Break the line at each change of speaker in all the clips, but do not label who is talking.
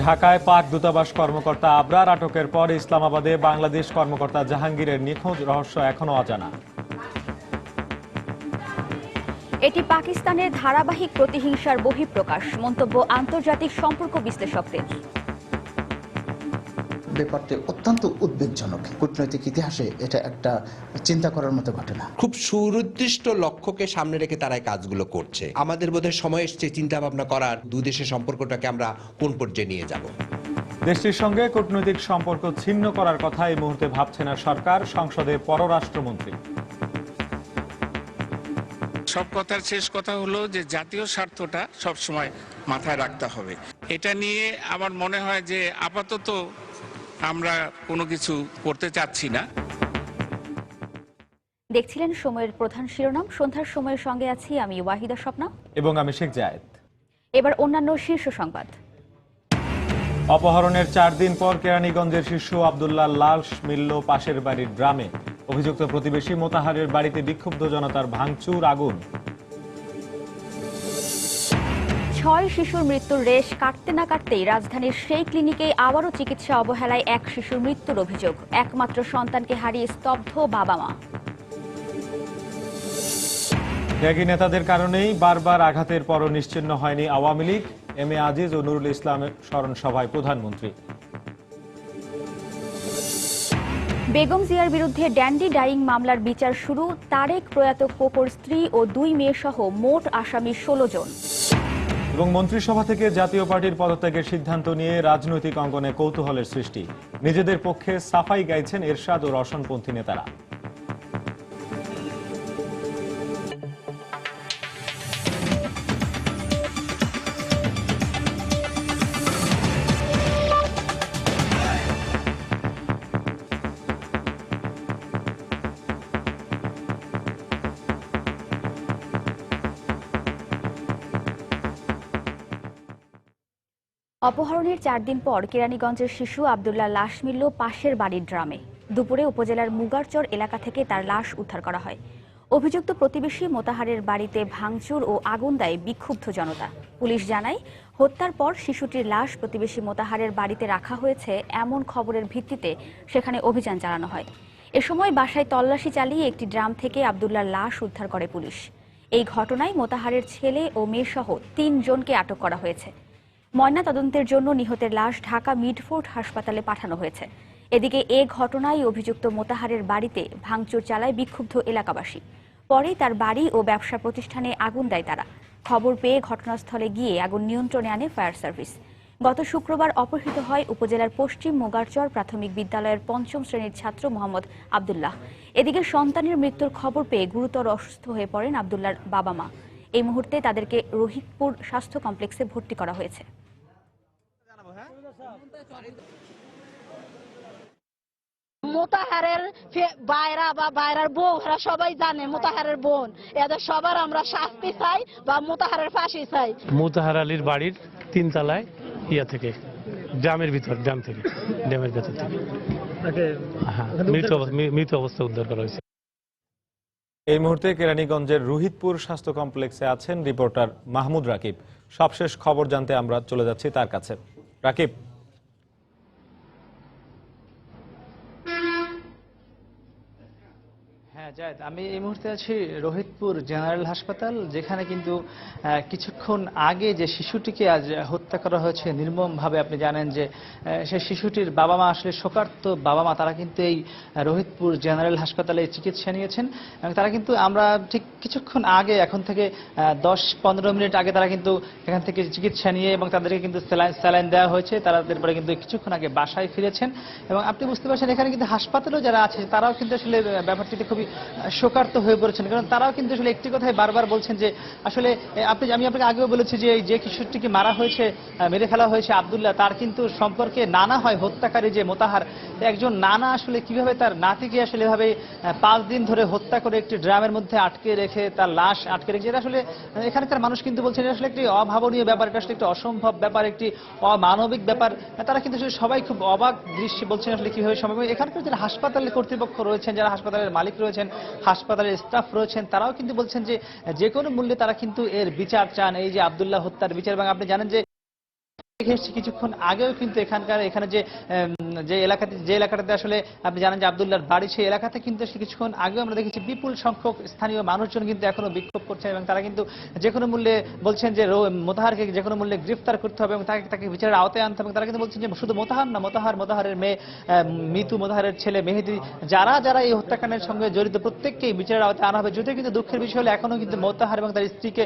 ঢাকায় পাক দূতাবাস কর্মকর্তা আবরার আটকের পর ইসলামাবাদে বাংলাদেশ কর্মকর্তা জাহাঙ্গীরের নিখোঁজ রহস্য এখনো অজানা।
এটি পাকিস্তানের ধারাবাহিক প্রতিহিংসার বহিঃপ্রকাশ, মন্তব্য আন্তর্জাতিক সম্পর্ক বিশ্লেষকদের।
ব্যাপারটি অত্যন্ত উদ্বেগজনক। কূটনৈতিক ইতিহাসে এটা একটা চিন্তা করার মতো ঘটনা।
খুব সুনির্দিষ্ট লক্ষ্যকে সামনে রেখে তারা এই কাজগুলো করছে। আমাদের বোধহয় সময় এসেছে চিন্তা ভাবনা করার, দুই দেশের সম্পর্কটাকে আমরা কোন পর্যায়ে নিয়ে যাব।
দেশটির সঙ্গে কূটনৈতিক সম্পর্ক ছিন্ন করার কথা এই মুহূর্তে ভাবছে না সরকার, সংসদে পররাষ্ট্রমন্ত্রী।
সব কথার শেষ কথা হলো যে জাতীয় স্বার্থটা সবসময় মাথায় রাখতে হবে। এটা নিয়ে আমার মনে হয় যে আপাতত আমরা কোনো কিছু করতে চাচ্ছি না।
দেখছিলেন সময়ের প্রধান শিরোনাম। সন্ধ্যার সময়ের সঙ্গে আছি আমি ওয়াহিদা স্বপ্না
এবং আমি শেখ জায়েদ।
এবার অন্যান্য শীর্ষ সংবাদ।
অপহরণের 4 দিন পর কেরানীগঞ্জের শিশু আব্দুল্লাহ লাশ মিলল পাশের বাড়ির ড্রামে। অভিযুক্ত প্রতিবেশী মোতাহারের বাড়িতে বিক্ষুব্ধ জনতার ভাঙচুর, আগুন।
6 শিশুর মৃত্যুর রেশ কাটতে না কাটতেই রাজধানীর সেই ক্লিনিকে আবারও চিকিৎসা অবহেলায় এক শিশুর মৃত্যুর অভিযোগ। একমাত্র সন্তানকে হারিয়ে স্তব্ধ বাবা মা।
ত্যাগী নেতাদের কারণেই বারবার আঘাতের পরও নিশ্চিহ্ন হয়নি আওয়ামী লীগ। এম এ আজিজ ও নুরুল ইসলামের স্মরণ সভায় প্রধানমন্ত্রী।
বেগম জিয়ার বিরুদ্ধে ড্যান্ডি ডাইং মামলার বিচার শুরু। তারেক প্রয়াত কোকোর স্ত্রী ও 2 মেয়ে সহ মোট আসামি 16 জন।
এবং মন্ত্রিসভা থেকে জাতীয় পার্টির পদত্যাগের সিদ্ধান্ত নিয়ে রাজনৈতিক অঙ্গনে কৌতূহলের সৃষ্টি। নিজেদের পক্ষে সাফাই গাইছেন এরশাদ ও রওশনপন্থী নেতারা।
অপহরণের 4 দিন পর কেরানীগঞ্জের শিশু আব্দুল্লাহ লাশ মিলল পাশের বাড়ির ড্রামে। দুপুরে উপজেলার মুগারচর এলাকা থেকে তার লাশ উদ্ধার করা হয়। অভিযুক্ত প্রতিবেশী মোতাহারের বাড়িতে ভাঙচুর ও আগুন দেয় বিক্ষুব্ধ জনতা। পুলিশ জানায়, হত্যার পর শিশুটির লাশ প্রতিবেশী মোতাহারের বাড়িতে রাখা হয়েছে এমন খবরের ভিত্তিতে সেখানে অভিযান চালানো হয়। এ সময় বাসায় তল্লাশি চালিয়ে একটি ড্রাম থেকে আব্দুল্লাহর লাশ উদ্ধার করে পুলিশ। এই ঘটনায় মোতাহারের ছেলে ও মেয়ে সহ 3 জনকে আটক করা হয়েছে। ময়না তদন্তের জন্য নিহতের লাশ ঢাকা মিডফোর্ড হাসপাতালে পাঠানো হয়েছে। এদিকে এ ঘটনায় অভিযুক্ত মোতাহারের বাড়িতে ভাঙচুর চালায় বিক্ষুব্ধ এলাকাবাসী। পরে তার বাড়ি ও ব্যবসা প্রতিষ্ঠানে আগুন দেয় তারা। খবর পেয়ে ঘটনাস্থলে গিয়ে আগুন নিয়ন্ত্রণে আনে ফায়ার সার্ভিস। গত শুক্রবার অপহৃত হয় উপজেলার পশ্চিম মুগারচর প্রাথমিক বিদ্যালয়ের 5ম শ্রেণীর ছাত্র মোহাম্মদ আব্দুল্লাহ। এদিকে সন্তানের মৃত্যুর খবর পেয়ে গুরুতর অসুস্থ হয়ে পড়েন আব্দুল্লাহর বাবা মা। এই মুহূর্তে তাদেরকে রোহিতপুর স্বাস্থ্য কমপ্লেক্সে ভর্তি করা হয়েছে।
মোতাহারের বাইরা বা বাইরার বউ এরা সবাই জানে মোতাহারের বোন। এদের সবার আমরা শাস্তি চাই বা মোতাহারের ফাঁসি চাই।
মোতাহার আলীর বাড়ির 3 তলায় থেকে ড্রামের ভেতর ড্যামের ভেতর থেকে মৃত অবস্থা উদ্ধার করা হয়েছে।
এই মুহূর্তে কেরানীগঞ্জের রোহিতপুর স্বাস্থ্য কমপ্লেক্সে আছেন রিপোর্টার মাহমুদ রাকিব। সবশেষ খবর জানতে আমরা চলে যাচ্ছি তার কাছে। রাকিব,
আমি এই মুহূর্তে আছি রোহিতপুর জেনারেল হাসপাতাল, যেখানে কিন্তু কিছুক্ষণ আগে যে শিশুটিকে আজ হত্যা করা হয়েছে নির্মমভাবে, আপনি জানেন যে সেই শিশুটির বাবা মা আসলে শোকার্ত বাবা মা, তারা কিন্তু এই রোহিতপুর জেনারেল হাসপাতালে চিকিৎসা নিয়েছেন এবং তারা কিন্তু আমরা ঠিক কিছুক্ষণ আগে, এখন থেকে 10-15 মিনিট আগে তারা কিন্তু এখান থেকে চিকিৎসা নিয়ে এবং তাদেরকে কিন্তু স্যালাইন দেওয়া হয়েছে। তারপরে কিন্তু কিছুক্ষণ আগে বাসায় ফিরেছেন এবং আপনি বুঝতে পারছেন এখানে কিন্তু হাসপাতালেও যারা আছে তারাও কিন্তু আসলে ব্যাপারটিতে খুবই শোকার্ত হয়ে পড়েছেন, কারণ তারাও কিন্তু আসলে একটি কথাই বারবার বলছেন যে আসলে আমি আপনাকে আগেও বলেছি যে কিশোরটিকে মেরে ফেলা হয়েছে আব্দুল্লাহ, তার কিন্তু সম্পর্কে নানা হয় হত্যাকারী যে মোতাহার, একজন নানা আসলে কিভাবে তার নাতিকে আসলে এভাবে 5 দিন ধরে হত্যা করে একটি ড্রামের মধ্যে আটকে রেখে তার লাশ আটকে রেখে, এটা আসলে এখানকার মানুষ কিন্তু বলছেন আসলে একটি অভাবনীয় ব্যাপার, এটা আসলে একটি অসম্ভব ব্যাপার, একটি অমানবিক ব্যাপার। তারা কিন্তু আসলে সবাই খুব অবাক দৃশ্যে বলছেন আসলে কিভাবে সম্ভব। এখানকার যারা হাসপাতালের কর্তৃপক্ষ রয়েছেন, যারা হাসপাতালের মালিক রয়েছেন, হাসপাতালের স্টাফ রয়েছেন, তারাও কিন্তু বলছেন যে কোনো মূল্যে তারা কিন্তু এর বিচার চান, এই যে আব্দুল্লাহ হত্যার বিচার। এবং আপনি জানেন যে দেখে এসেছি কিছুক্ষণ আগেও কিন্তু এখানে যে এলাকাটাতে আসলে আপনি জানেন যে আব্দুল্লাহর বাড়ি, সেই এলাকাতে কিন্তু কিছুক্ষণ আগেও আমরা দেখেছি বিপুল সংখ্যক স্থানীয় মানুষজন কিন্তু এখনো বিক্ষোভ করছেন এবং তারা কিন্তু যে কোনো মূল্যে বলছেন যে মোতাহারকে যে কোনো মূল্যে গ্রেফতার করতে হবে এবং তাকে বিচারের আওতায় আনতে হবে। এবং তারা কিন্তু বলছেন যে শুধু মোতাহার না, মোতাহারের মেয়ে মিতু, মোতাহারের ছেলে মেহেদি, যারা এই হত্যাকাণ্ডের সঙ্গে জড়িত প্রত্যেককেই বিচারের আওতায় আনা হবে। যদিও কিন্তু দুঃখের বিষয় হলো এখনো কিন্তু মোতাহার এবং তার স্ত্রীকে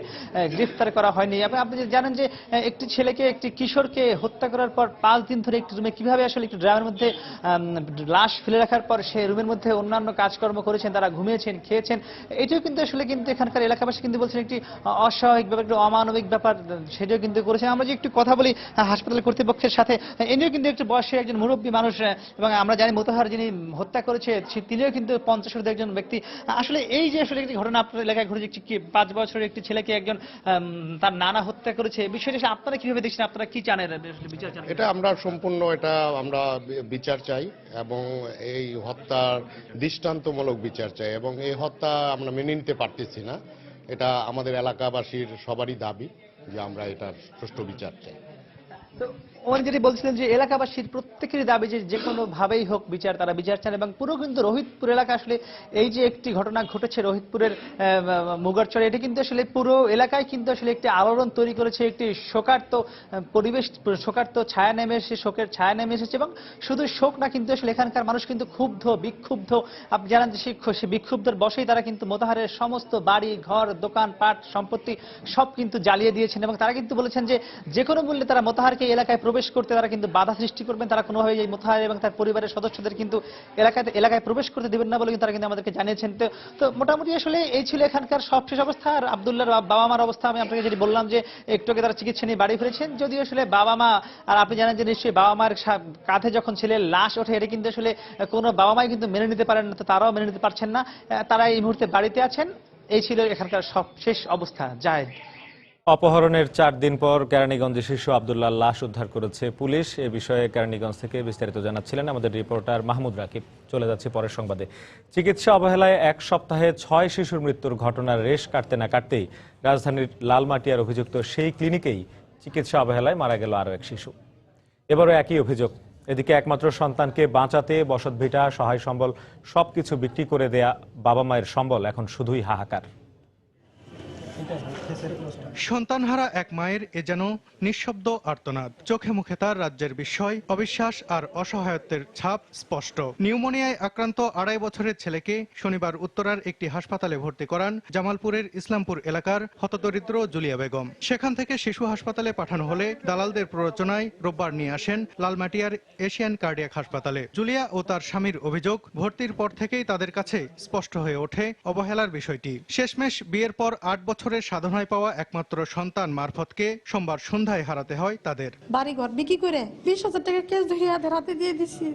গ্রেফতার করা হয়নি। এবং আপনি জানেন যে একটি ছেলেকে, একটি কিশোরকে হত্যা করার পর 5 দিন ধরে একটি রুমে কিভাবে আসলে একটি ড্রামের মধ্যে লাশ ফেলে রাখার পর সেই রুমের মধ্যে অন্যান্য কাজকর্ম করেছেন, তারা ঘুমিয়েছেন, খেয়েছেন, এটিও কিন্তু আসলে কিন্তু এখানকার এলাকাবাসী কিন্তু বলছেন একটি অস্বাভাবিক ব্যাপার, একটি অমানবিক ব্যাপার, সেটিও কিন্তু করেছেন। আমরা যে একটু কথা বলি হাসপাতাল কর্তৃপক্ষের সাথে, এনেও কিন্তু একটু বয়সী একজন মুরব্বী মানুষ এবং আমরা জানি মোতাহার যিনি হত্যা করেছে তিনিও কিন্তু 50 একজন ব্যক্তি। আসলে এই যে আসলে একটি ঘটনা আপনার এলাকায় ঘটেছে, 5 বছরের একটি ছেলেকে একজন তার নানা হত্যা করেছে, বিষয়টা আপনারা কিভাবে দেখছেন, আপনারা কি চান বিচার চান?
এটা আমরা সম্পূর্ণ আমরা বিচার চাই এবং এই হত্যার দৃষ্টান্তমূলক বিচার চাই এবং এই হত্যা আমরা মেনে নিতে পারতেছি না। এটা আমাদের এলাকাবাসীর সবারই দাবি যে আমরা এটার সুষ্ঠু বিচার চাই।
তো উনি যেটি বলছিলেন যে এলাকাবাসীর প্রত্যেকেরই দাবি যে কোনো ভাবেই হোক বিচার, তারা বিচার চান। এবং পুরো কিন্তু রোহিতপুর এলাকা আসলে এই যে একটি ঘটনা ঘটেছে রোহিতপুরের মুগারচরে, এটি কিন্তু আসলে পুরো এলাকায় কিন্তু আসলে একটি আলোড়ন তৈরি করেছে, একটি শোকার্ত পরিবেশ, শোকার্ত ছায়া নেমে এসেছে, শোকের ছায়া নেমে এসেছে। এবং শুধু শোক না, কিন্তু আসলে এখানকার মানুষ কিন্তু ক্ষুব্ধ, বিক্ষুব্ধ। আপনি জানেন যে সেই বিক্ষুব্ধের বশেই তারা কিন্তু মোতাহারের সমস্ত বাড়ি ঘর, দোকান পাট, সম্পত্তি সব কিন্তু জ্বালিয়ে দিয়েছেন এবং তারা কিন্তু বলেছেন যে কোনো মূল্যে তারা মোতাহারকে এলাকায় প্রবেশ করতে তারা কিন্তু বাধা সৃষ্টি করবেন। তারা কোনোভাবে এই মোতাহার এবং তার পরিবারের সদস্যদের কিন্তু এলাকায় প্রবেশ করতে দেবেন না বলে কিন্তু তারা কিন্তু আমাদেরকে জানিয়েছেন। তো মোটামুটি আসলে এই ছিল এখানকার সবশেষ অবস্থা। আর আব্দুল্লাহর বাবা মার অবস্থা আমি আপনাকে যেটি বললাম যে একটু আগে তারা চিকিৎসা নিয়ে বাড়ি ফিরেছেন। যদিও আসলে বাবা মা, আর আপনি জানেন যে নিশ্চয়ই বাবা মার কাঁধে যখন ছেলের লাশ ওঠে, এটা কিন্তু আসলে কোনো বাবা মাই কিন্তু মেনে নিতে পারেন না, তো তারাও মেনে নিতে পারছেন না। তারা এই মুহূর্তে বাড়িতে আছেন। এই ছিল এখানকার সবশেষ অবস্থা। জায়েদ।
অপহরণের 4 দিন পর কেরানীগঞ্জে শিশু আব্দুল্লাহর লাশ উদ্ধার করেছে পুলিশ। এ বিষয়ে কেরানীগঞ্জ থেকে বিস্তারিত জানাচ্ছিলেন আমাদের রিপোর্টার মাহমুদ রাকিব। চলে যাচ্ছে পরের সংবাদে। চিকিৎসা অবহেলায় 1 সপ্তাহে 6 শিশুর মৃত্যুর ঘটনার রেশ কাটতে না কাটতেই রাজধানীর লালমাটিয়ার অভিযুক্ত সেই ক্লিনিকেই চিকিৎসা অবহেলায় মারা গেল আরও এক শিশু। এবারও একই অভিযোগ। এদিকে একমাত্র সন্তানকে বাঁচাতে বসতভিটা, সহায় সম্বল সবকিছু বিক্রি করে দেয়া বাবা মায়ের সম্বল এখন শুধুই হাহাকার।
সন্তানহারা এক মায়ের এ যেন নিঃশব্দ আর্তনাদ। চোখে মুখে তার রাজ্যের বিস্ময়, অবিশ্বাস আর অসহায়ত্বের ছাপ স্পষ্ট। নিউমোনিয়ায় আক্রান্ত 2.5 বছরের ছেলেকে শনিবার উত্তরার একটি হাসপাতালে ভর্তি করান জামালপুরের ইসলামপুর এলাকার হতদরিদ্র জুলিয়া বেগম। সেখান থেকে শিশু হাসপাতালে পাঠানো হলে দালালদের প্ররোচনায় রোববার নিয়ে আসেন লালমাটিয়ার এশিয়ান কার্ডিয়াক হাসপাতালে। জুলিয়া ও তার স্বামীর অভিযোগ, ভর্তির পর থেকেই তাদের কাছে স্পষ্ট হয়ে ওঠে অবহেলার বিষয়টি। শেষমেশ বিয়ের পর 8 বছরের সাধনায় পাওয়া একমাত্র সন্তান মারফতকে সোমবার সন্ধ্যায় হারাতে হয় তাদের।
বাড়ি ঘর বিক্রি করে 20,000 টাকা ক্যাশ ধরে হাতে দিয়ে দিছি।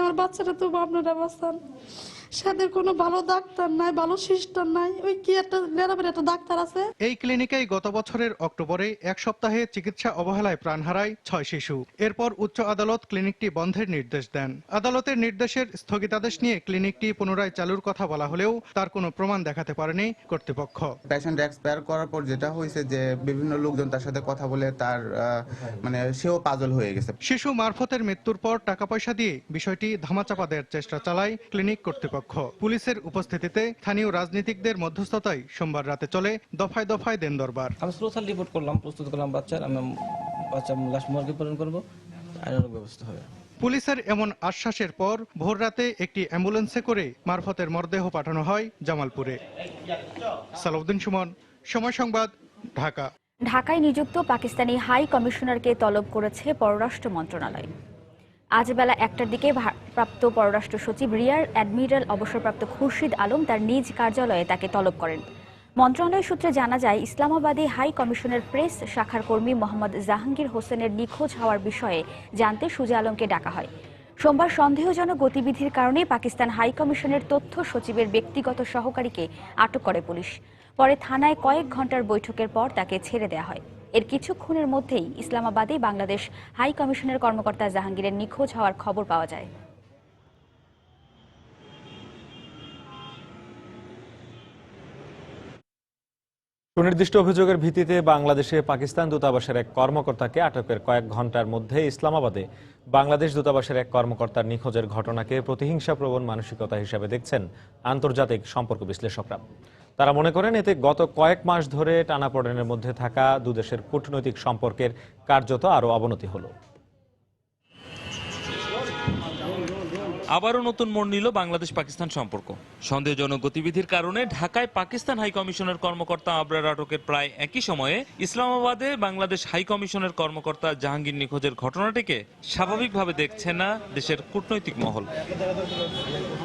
আমার বাচ্চাটা তো আপনারা বাঁচান, সাথে কোনো ভালো ডাক্তার নাই, ভালো সিস্টার নাই, ওই কি একটা লেরাবের একটা ডাক্তার আছে। এই
ক্লিনিকেই গত বছরের অক্টোবরে 1 সপ্তাহে চিকিৎসা অবহেলায় প্রাণ হারায় 6 শিশু। এরপর উচ্চ আদালত ক্লিনিকটি বন্ধের নির্দেশ দেন। আদালতের নির্দেশের স্থগিতাদেশ নিয়ে ক্লিনিকটি পুনরায় চালুর কথা বলা হলেও তার কোনো প্রমাণ দেখাতে পারেনি কর্তৃপক্ষ।
পেশেন্ট এক্সপায়ার করার পর যেটা হয়েছে যে বিভিন্ন লোকজন তার সাথে কথা বলে তার সেও পাগল হয়ে গেছে।
শিশু মারফতের মৃত্যুর পর টাকা পয়সা দিয়ে বিষয়টি ধামাচাপা দেওয়ার চেষ্টা চালায় ক্লিনিক কর্তৃপক্ষ। পুলিশের উপস্থিতিতে স্থানীয় রাজনীতিকদের মধ্যস্থতায় সোমবার রাতে চলে দফায় দফায় দেন দরবার।
আমি সোশ্যাল রিপোর্ট করলাম, প্রস্তুত করলাম বাচ্চার, আমি বাচ্চা লাশ মর্গে প্রেরণ করব, আইনানুগ ব্যবস্থা হবে।
পুলিশের এমন আশ্বাসের পর ভোর রাতে একটি অ্যাম্বুলেন্সে করে মারফতের মরদেহ পাঠানো হয় জামালপুরে। সালাউদ্দিন সুমন, সময় সংবাদ, ঢাকা।
ঢাকায় নিযুক্ত পাকিস্তানি হাই কমিশনারকে তলব করেছে পররাষ্ট্র মন্ত্রণালয়। আজ বেলা 1টার দিকে ভারপ্রাপ্ত পররাষ্ট্র সচিব রিয়ার অ্যাডমিরাল অবসরপ্রাপ্ত খুরশিদ আলম তার নিজ কার্যালয়ে তাকে তলব করেন। মন্ত্রণালয় সূত্রে জানা যায়, ইসলামাবাদে হাই কমিশনের প্রেস শাখার কর্মী মোহাম্মদ জাহাঙ্গীর হোসেনের নিখোঁজ হওয়ার বিষয়ে জানতে সুজা আলমকে ডাকা হয়। সোমবার সন্দেহজনক গতিবিধির কারণে পাকিস্তান হাই কমিশনের তথ্য সচিবের ব্যক্তিগত সহকারীকে আটক করে পুলিশ। পরে থানায় কয়েক ঘন্টার বৈঠকের পর তাকে ছেড়ে দেওয়া হয়। এর কিছুক্ষণের মধ্যেই ইসলামাবাদে বাংলাদেশ হাই কমিশনের কর্মকর্তা জাহাঙ্গীরের নিখোঁজ হওয়ার খবর পাওয়া যায়।
সুনির্দিষ্ট অভিযোগের ভিত্তিতে বাংলাদেশে পাকিস্তান দূতাবাসের এক কর্মকর্তাকে আটকের কয়েক ঘন্টার মধ্যে ইসলামাবাদে বাংলাদেশ দূতাবাসের এক কর্মকর্তার নিখোঁজের ঘটনাকে প্রতিহিংসাপ্রবণ মানসিকতা হিসেবে দেখছেন আন্তর্জাতিক সম্পর্ক বিশ্লেষকরা। তারা মনে করেন এতে গত কয়েক মাস ধরে টানাপোড়েনের মধ্যে থাকা দুদেশের কূটনৈতিক সম্পর্কের কার্যত আরও অবনতি হলো।
আবারও নতুন মোড় নিল বাংলাদেশ পাকিস্তান সম্পর্ক। সন্দেহজনক গতিবিধির কারণে ঢাকায় পাকিস্তান হাই কমিশনের কর্মকর্তা আবরার আটকের প্রায় একই সময়ে ইসলামাবাদে বাংলাদেশ হাই কমিশনের কর্মকর্তা জাহাঙ্গীর নিখোঁজের ঘটনাটিকে স্বাভাবিকভাবে দেখছে না দেশের কূটনৈতিক মহল।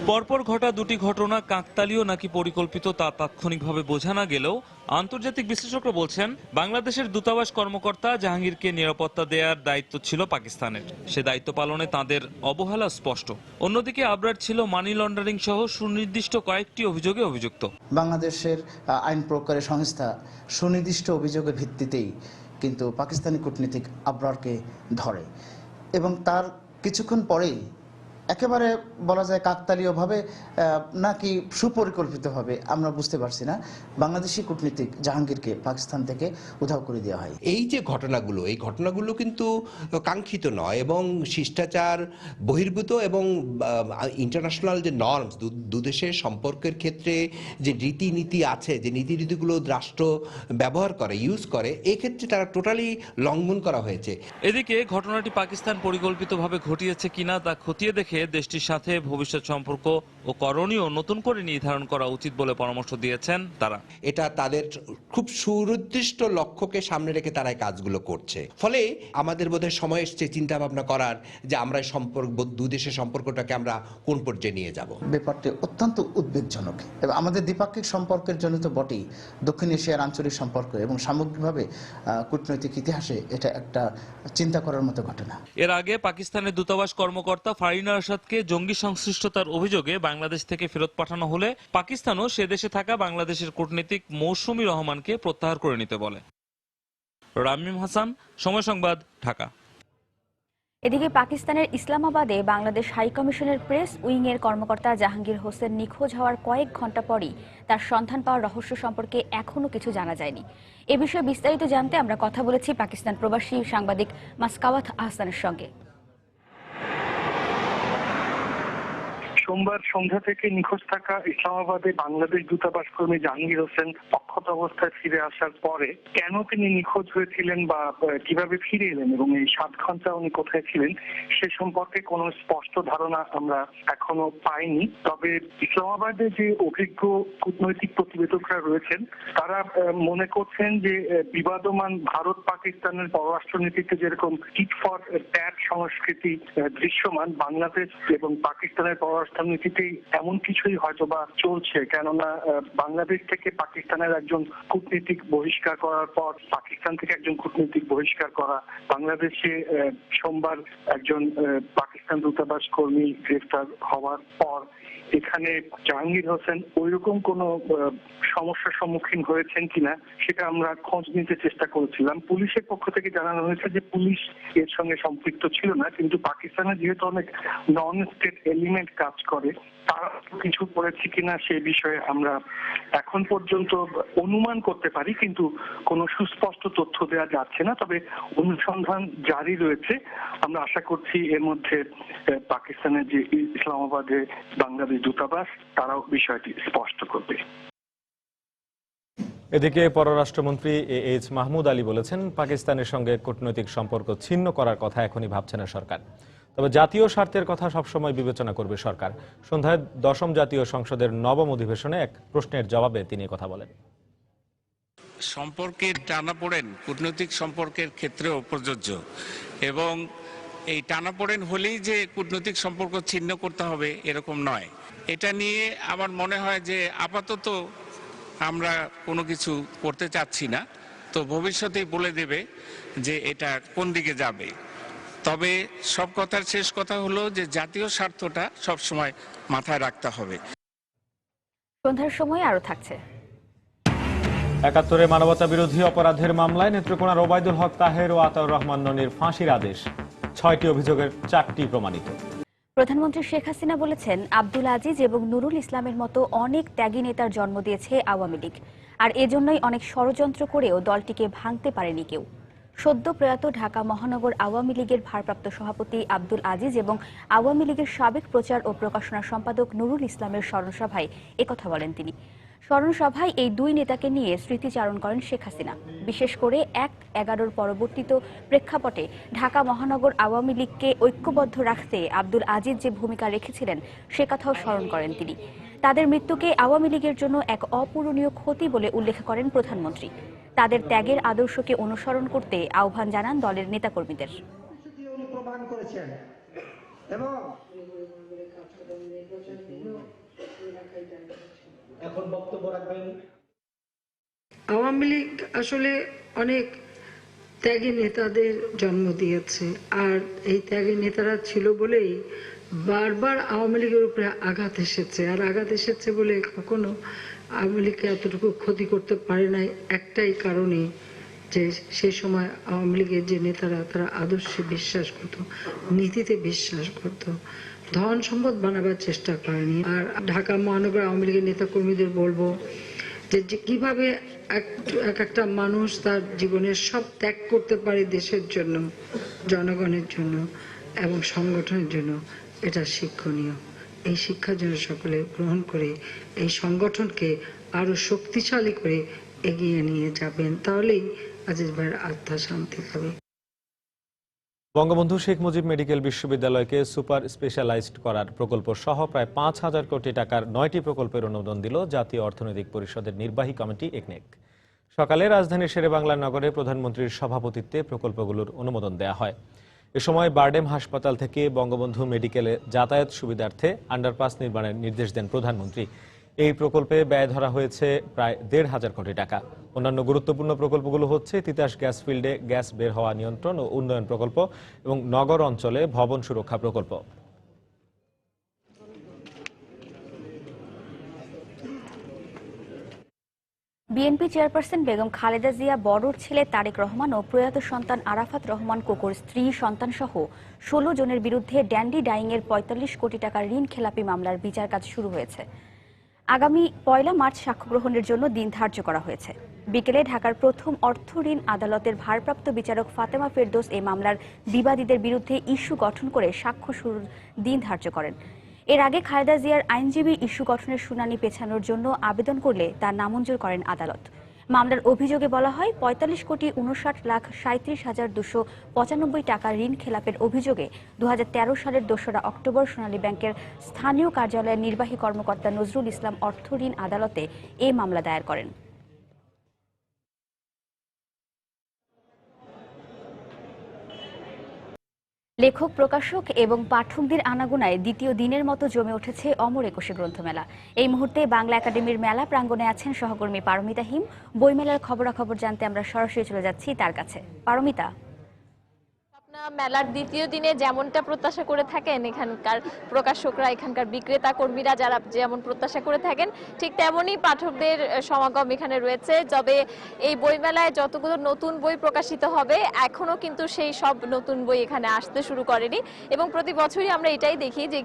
পরপর ঘটা দুটি ঘটনা কাকতালীয় নাকি পরিকল্পিত তা তাৎক্ষণিকভাবে বোঝা না গেলেও আন্তর্জাতিক বিশ্লেষকরা বলছেন বাংলাদেশের দূতাবাস কর্মকর্তা জাহাঙ্গীরকে নিরাপত্তা দেওয়ার দায়িত্ব ছিল পাকিস্তানের। সে দায়িত্ব পালনে তাদের অবহেলা স্পষ্ট। অন্যদিকে আবরার ছিল মানি লন্ডারিং সহ সুনির্দিষ্ট কয়েকটি অভিযোগে অভিযুক্ত।
বাংলাদেশের আইন প্রয়োগকারী সংস্থা সুনির্দিষ্ট অভিযোগের ভিত্তিতেই কিন্তু পাকিস্তানি কূটনীতিক আবরারকে ধরে এবং তার কিছুক্ষণ পরেই একেবারে বলা যায় কাকতালীয়ভাবে নাকি সুপরিকল্পিতভাবে আমরা বুঝতে পারছি না, বাংলাদেশি কূটনীতিক জাহাঙ্গীরকে পাকিস্তান থেকে উধাও করে দেওয়া হয়।
এই যে ঘটনাগুলো, এই ঘটনাগুলো কিন্তু কাঙ্ক্ষিত নয় এবং শিষ্টাচার বহির্ভূত এবং ইন্টারন্যাশনাল যে নর্মস, দুদেশের সম্পর্কের ক্ষেত্রে যে রীতিনীতি আছে, যে নীতিনীতিগুলো রাষ্ট্র ব্যবহার করে, ইউজ করে, এক্ষেত্রে তারা টোটালি লঙ্ঘন করা হয়েছে।
এদিকে ঘটনাটি পাকিস্তান পরিকল্পিতভাবে ঘটিয়েছে কিনা তা খতিয়ে দেখে দেশটির সাথে ভবিষ্যৎ সম্পর্ক ও করণীয় নতুন করে নির্ধারণ করা উচিত বলে পরামর্শ দিয়েছেন তারা।
এটা তাদের খুব সুনির্দিষ্ট লক্ষ্যকে সামনে রেখে তারা এই কাজগুলো করছে। ফলে আমাদের বোধহয় সময় এসছে চিন্তা ভাবনা করার যে আমরা সম্পর্ক, দুই দেশের সম্পর্কটাকে আমরা কোন পর্যায়ে নিয়ে যাব।
ব্যাপারটি অত্যন্ত উদ্বেগজনক এবং আমাদের দ্বিপাক্ষিক সম্পর্কের জন্য তো বটেই, দক্ষিণ এশিয়ার আঞ্চলিক সম্পর্ক এবং সামগ্রিকভাবে কূটনৈতিক ইতিহাসে এটা একটা চিন্তা করার মতো ঘটনা।
এর আগে পাকিস্তানের দূতাবাস কর্মকর্তা ফারিনা আরশাদকে জঙ্গি সংশ্লিষ্টতার অভিযোগে বাংলাদেশ থেকে ফেরত পাঠানো হলে পাকিস্তানও সে দেশে থাকা বাংলাদেশের কূটনীতিক মৌসুমী রহমানকে প্রত্যাহার করে নিতে বলে। রামিম হাসান, সময় সংবাদ, ঢাকা।
এদিকে পাকিস্তানের ইসলামাবাদে বাংলাদেশ হাই কমিশনের প্রেস উইং এর কর্মকর্তা জাহাঙ্গীর হোসেন নিখোঁজ হওয়ার কয়েক ঘন্টা পরই তার সন্ধান পাওয়ার রহস্য সম্পর্কে এখনো কিছু জানা যায়নি। এ বিষয়ে বিস্তারিত জানতে আমরা কথা বলেছি পাকিস্তান প্রবাসী সাংবাদিক মাসকাওয়াত আহসানের সঙ্গে।
সোমবার সন্ধ্যা থেকে নিখোঁজ থাকা ইসলামাবাদে বাংলাদেশ দূতাবাস কর্মী জাহাঙ্গীর হোসেন অক্ষত অবস্থায় ফিরে আসার পরে কেন তিনি নিখোঁজ হয়েছিলেন বা কিভাবে ফিরে এলেন এবং এই 7 ঘন্টা উনি কোথায় ছিলেন সে সম্পর্কে কোনো স্পষ্ট ধারণা আমরা এখনো পাইনি। তবে ইসলামাবাদে যে অভিজ্ঞ কূটনৈতিক প্রতিবেদকরা রয়েছেন তারা মনে করছেন যে বিবাদমান ভারত পাকিস্তানের পররাষ্ট্রনীতিতে যেরকম টিট ফর ট্যাট সংস্কৃতি দৃশ্যমান, বাংলাদেশ এবং পাকিস্তানের পররাষ্ট্রনীতিতে এমন কিছুই হয়তোবা চলছে। কেননা বাংলাদেশ থেকে পাকিস্তানের একজন কূটনীতিক বহিষ্কার করার পর, পাকিস্তান থেকে একজন কূটনীতিক বহিষ্কার করা, বাংলাদেশে সোমবার একজন পাকিস্তান দূতাবাস কর্মী গ্রেফতার হওয়ার পর এখানে জাহাঙ্গীর হোসেন ওইরকম কোনো সমস্যার সম্মুখীন হয়েছেন কিনা সেটা আমরা খোঁজ নিতে চেষ্টা করেছিলাম। পুলিশের পক্ষ থেকে জানানো হয়েছে যে পুলিশ এর সঙ্গে সম্পৃক্ত ছিল না, কিন্তু পাকিস্তানে যেহেতু অনেক নন স্টেট এলিমেন্ট কাজ করে তারা কিছু করেছে কিনা সে বিষয়ে আমরা এখন পর্যন্ত অনুমান করতে পারি, কিন্তু কোনো সুস্পষ্ট তথ্য দেওয়া যাচ্ছে না। তবে অনুসন্ধান জারি রয়েছে। আমরা আশা করছি এর মধ্যে পাকিস্তানের যে ইসলামাবাদে বাংলাদেশ দূতাবাস তারাও বিষয়টি স্পষ্ট করবে।
এদিকে পররাষ্ট্রমন্ত্রী এইচ মাহমুদ আলী বলেছেন, পাকিস্তানের সঙ্গে কূটনৈতিক সম্পর্ক ছিন্ন করার কথা এখনই ভাবছে না সরকার, তবে জাতীয় স্বার্থের কথা সবসময় বিবেচনা করবে সরকার। সন্ধ্যায় 10ম জাতীয় সংসদের নবম অধিবেশনে এক প্রশ্নের জবাবে তিনি কথা বলেন।
সম্পর্কের টানাপোড়েন কূটনৈতিক সম্পর্কের ক্ষেত্রেও প্রযোজ্য এবং এই টানাপোড়েন হলেই যে কূটনৈতিক সম্পর্ক ছিন্ন করতে হবে এরকম নয়। এটা নিয়ে আমার মনে হয় যে আপাতত আমরা কোনো কিছু করতে চাচ্ছি না, তো ভবিষ্যতেই বলে দেবে যে এটা কোন দিকে যাবে। তবে সব কথার শেষ কথা হলো যে জাতীয় স্বার্থটা সবসময় মাথায় রাখতে হবে।
সন্ধ্যার সময় আরো থাকছে
৭১ মানবতা বিরোধী অপরাধের মামলায় নেত্রকোনার ওবায়দুল হক তাহের ও আতাউর রহমান ননির ফাঁসির আদেশ। 6টি অভিযোগের 4টি প্রমাণিত।
প্রধানমন্ত্রী শেখ হাসিনা বলেছেন, আব্দুল আজিজ এবং নুরুল ইসলামের মতো অনেক ত্যাগী নেতার জন্ম দিয়েছে আওয়ামী লীগ, আর এজন্যই অনেক ষড়যন্ত্র করেও দলটিকে ভাঙতে পারেনি কেউ। সদ্য প্রয়াত ঢাকা মহানগর আওয়ামী লীগের ভারপ্রাপ্ত সভাপতি আব্দুল আজিজ এবং আওয়ামী লীগের সাবেক প্রচার ও প্রকাশনা সম্পাদক নুরুল ইসলামের স্মরণসভায় একথা বলেন তিনি। স্মরণসভায় এই দুই নেতাকে নিয়ে স্মৃতিচারণ করেন শেখ হাসিনা। বিশেষ করে ১/১১ পরবর্তীত প্রেক্ষাপটে ঢাকা মহানগর আওয়ামী লীগকে ঐক্যবদ্ধ রাখতে আব্দুল আজিজ যে ভূমিকা রেখেছিলেন সে কথাও স্মরণ করেন তিনি। তাদের মৃত্যুকে আওয়ামী লীগের জন্য এক অপূরণীয় ক্ষতি বলে উল্লেখ করেন প্রধানমন্ত্রী। তাদের ত্যাগের আদর্শকে অনুসরণ করতে আহ্বান জানান দলের নেতাকর্মীদের।
আওয়ামী লীগ আসলে অনেক ত্যাগী নেতাদের জন্ম দিয়েছে, আর এই ত্যাগী নেতারা ছিল বলেই বারবার আওয়ামী লীগের উপরে আঘাত এসেছে। আর আঘাত এসেছে বলে কখনো আওয়ামী লীগকে এতটুকু ক্ষতি করতে পারে নাই একটাই কারণে, যে সেই সময় আওয়ামী লীগের যে নেতারা তারা আদর্শে বিশ্বাস করত, নীতিতে বিশ্বাস করত, ধন সম্পদ বানাবার চেষ্টা করেনি। আর ঢাকা মহানগর আওয়ামী লীগের নেতাকর্মীদের বলবো যে কিভাবে একটা মানুষ তার জীবনের সব ত্যাগ করতে পারে দেশের জন্য, জনগণের জন্য এবং সংগঠনের জন্য, এটা শিক্ষণীয়। এই শিক্ষা যেন সকলে গ্রহণ করে এই সংগঠনকে আরো শক্তিশালী করে এগিয়ে নিয়ে যাবেন, তাহলেই আজিজ ভাইয়ের আত্মা শান্তি পাবে।
বঙ্গবন্ধু শেখ মুজিব মেডিকেল বিশ্ববিদ্যালয়কে সুপার স্পেশালাইজড করার প্রকল্প সহ প্রায় ৫,০০০ কোটি টাকার ৯টি প্রকল্পের অনুমোদন দিল জাতীয় অর্থনৈতিক পরিষদের নির্বাহী কমিটি একনেক। সকালে রাজধানীর শেরেবাংলা নগরে প্রধানমন্ত্রীর সভাপতিত্বে প্রকল্পগুলোর অনুমোদন দেওয়া হয়। এ সময় বারডেম হাসপাতাল থেকে বঙ্গবন্ধু মেডিকেলে যাতায়াত সুবিধার্থে আন্ডারপাস নির্মাণের নির্দেশ দেন প্রধানমন্ত্রী। এই প্রকল্পে ব্যয় ধরা হয়েছে প্রায় ১,৫০০ কোটি টাকা। অন্যান্য গুরুত্বপূর্ণ প্রকল্পগুলো হচ্ছে তিতাস গ্যাস ফিল্ডে গ্যাস বের হওয়া নিয়ন্ত্রণ ও উন্নয়ন প্রকল্প এবং নগর অঞ্চলে ভবন সুরক্ষা প্রকল্প।
বিএনপি চেয়ারপারসন বেগম খালেদা জিয়া বড়র ছেলে তারেক রহমান ও প্রয়াত সন্তান আরাফাত রহমান কোকোর স্ত্রী সন্তান সহ ১৬ জনের বিরুদ্ধে ড্যান্ডি ডাইংয়ের ৪৫ কোটি টাকার ঋণ খেলাপি মামলার বিচার কাজ শুরু হয়েছে। আগামী ১ মার্চ সাক্ষ্য গ্রহণের জন্য দিন ধার্য করা হয়েছে। বিকেলে ঢাকার প্রথম অর্থ ঋণ আদালতের ভারপ্রাপ্ত বিচারক ফাতেমা ফেরদৌস এই মামলার বিবাদীদের বিরুদ্ধে ইস্যু গঠন করে সাক্ষ্য শুরুর দিন ধার্য করেন। এর আগে খালেদা জিয়ার আইনজীবী ইস্যু গঠনের শুনানি পেছানোর জন্য আবেদন করলে তা নামঞ্জুর করেন আদালত। মামলার অভিযোগে বলা হয় ৪৫,৫৯,৩৭,২৯৫ টাকা ঋণ খেলাপের অভিযোগে ২০১৩ সালের ২রা অক্টোবর সোনালী ব্যাংকের স্থানীয় কার্যালয়ের নির্বাহী কর্মকর্তা নজরুল ইসলাম অর্থ ঋণ আদালতে এই মামলা দায়ের করেন। লেখক, প্রকাশক এবং পাঠকদের আনাগোনায় দ্বিতীয় দিনের মতো জমে উঠেছে অমর একুশে গ্রন্থমেলা। এই মুহূর্তে বাংলা একাডেমির মেলা প্রাঙ্গণে আছেন সহকর্মী পারমিতা হিম। বইমেলার খবরাখবর জানতে আমরা সরাসরি চলে যাচ্ছি তার কাছে। পারমিতা,
মেলার দ্বিতীয় দিনে যেমনটা প্রত্যাশা করে থাকেন এখানকার প্রকাশকরা, এখানকার বিক্রেতা কর্মীরা যারা যেমন প্রত্যাশা করে থাকেন, ঠিক তেমনই পাঠকদের সমাগম এখানে রয়েছে। তবে এই বইমেলায় যতগুলো নতুন বই প্রকাশিত হবে এখনো কিন্তু সেই সব নতুন বই এখানে আসতে শুরু করেনি, এবং প্রতি বছরই আমরা এটাই দেখি যে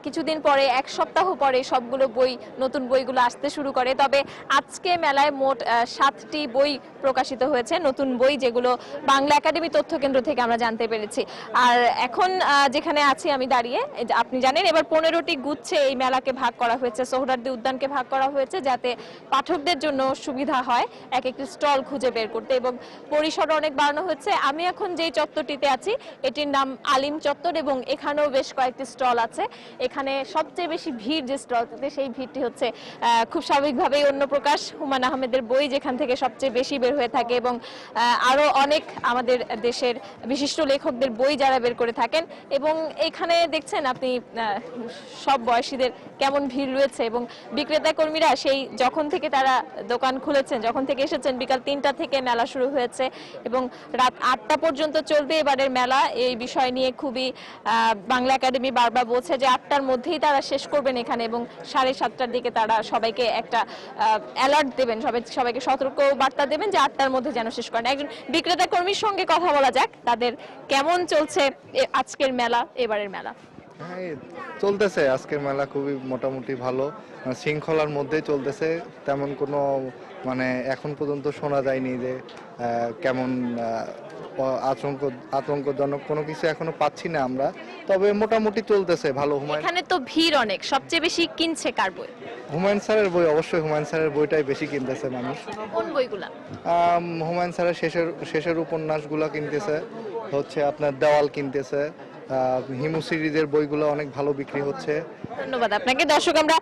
কিছুদিন পরে, এক সপ্তাহ পরে সবগুলো বই, নতুন বইগুলো আসতে শুরু করে। তবে আজকে মেলায় মোট 7টি বই প্রকাশিত হয়েছে, নতুন বই, যেগুলো বাংলা একাডেমি তথ্য কেন্দ্র থেকে আমরা জানতে পেরেছি। আর এখন যেখানে আছি আমি দাঁড়িয়ে, আপনি জানেন এবার 15টি গুচ্ছে এই মেলাকে ভাগ করা হয়েছে, সোহরাওয়ার্দী উদ্যানকে ভাগ করা হয়েছে, যাতে পাঠকদের জন্য সুবিধা হয় এক একটি স্টল খুঁজে বের করতে, এবং পরিসর অনেক বাড়ানো হয়েছে। আমি এখন যেই চত্বরটিতে আছি এটির নাম আলিম চত্বর, এবং এখানেও বেশ কয়েকটি স্টল আছে। এখানে সবচেয়ে বেশি ভিড় যে স্টলটিতে, সেই ভিড়টি হচ্ছে খুব স্বাভাবিকভাবেই অন্য প্রকাশ, হুমায়ুন আহমেদের বই যেখান থেকে সবচেয়ে বেশি বের হয়ে থাকে, এবং আরো অনেক আমাদের দেশের বিশিষ্ট লেখকদের বই যারা বের করে থাকেন। এবং এখানে দেখছেন আপনি সব বয়সীদের কেমন ভিড় রয়েছে, এবং বিক্রেতা কর্মীরা সেই যখন থেকে তারা দোকান খুলেছেন, যখন থেকে এসেছেন, বিকাল 3টা থেকে মেলা শুরু হয়েছে এবং রাত 8টা পর্যন্ত চলবে এবারের মেলা। এই বিষয় নিয়ে খুবই বাংলা একাডেমি বারবার বলছে যে 8টার মধ্যেই তারা শেষ করবেন এখানে, এবং 7:30টার দিকে তারা সবাইকে একটা অ্যালার্ট দেবেন, সবাইকে সতর্ক বার্তা দেবেন যে 8টার মধ্যে যেন শেষ করেন। একজন বিক্রেতা কর্মীর সঙ্গে কথা বলা যাক, তাদের কেমন চলছে আজকের মেলা, এবারের মেলা।
হ্যাঁ, চলতেছে আজকের মেলা খুবই মোটামুটি ভালো, শৃঙ্খলার মধ্যেই চলতেছে। তেমন কোনো এখন পর্যন্ত শোনা যায়নি যে কেমন আতঙ্কজনক কোনো কিছু এখনো পাচ্ছি না আমরা, তবে মোটামুটি চলতেছে ভালো।
এখানে তো ভিড় অনেক, সবচেয়ে বেশি কিনছে কার বই?
হুমায়ুন স্যারের বই, অবশ্যই হুমায়ুন স্যারের বইটাই বেশি কিনতেছে মানুষ।
কোন বইগুলা?
হুমায়ুন স্যারের শেষের উপন্যাসগুলো কিনতেছে, হচ্ছে আপনার দেওয়াল কিনতেছে, হিমু সিরিজের বইগুলো অনেক ভালো বিক্রি হচ্ছে।
ধন্যবাদ আপনাকে। দর্শক, আমরা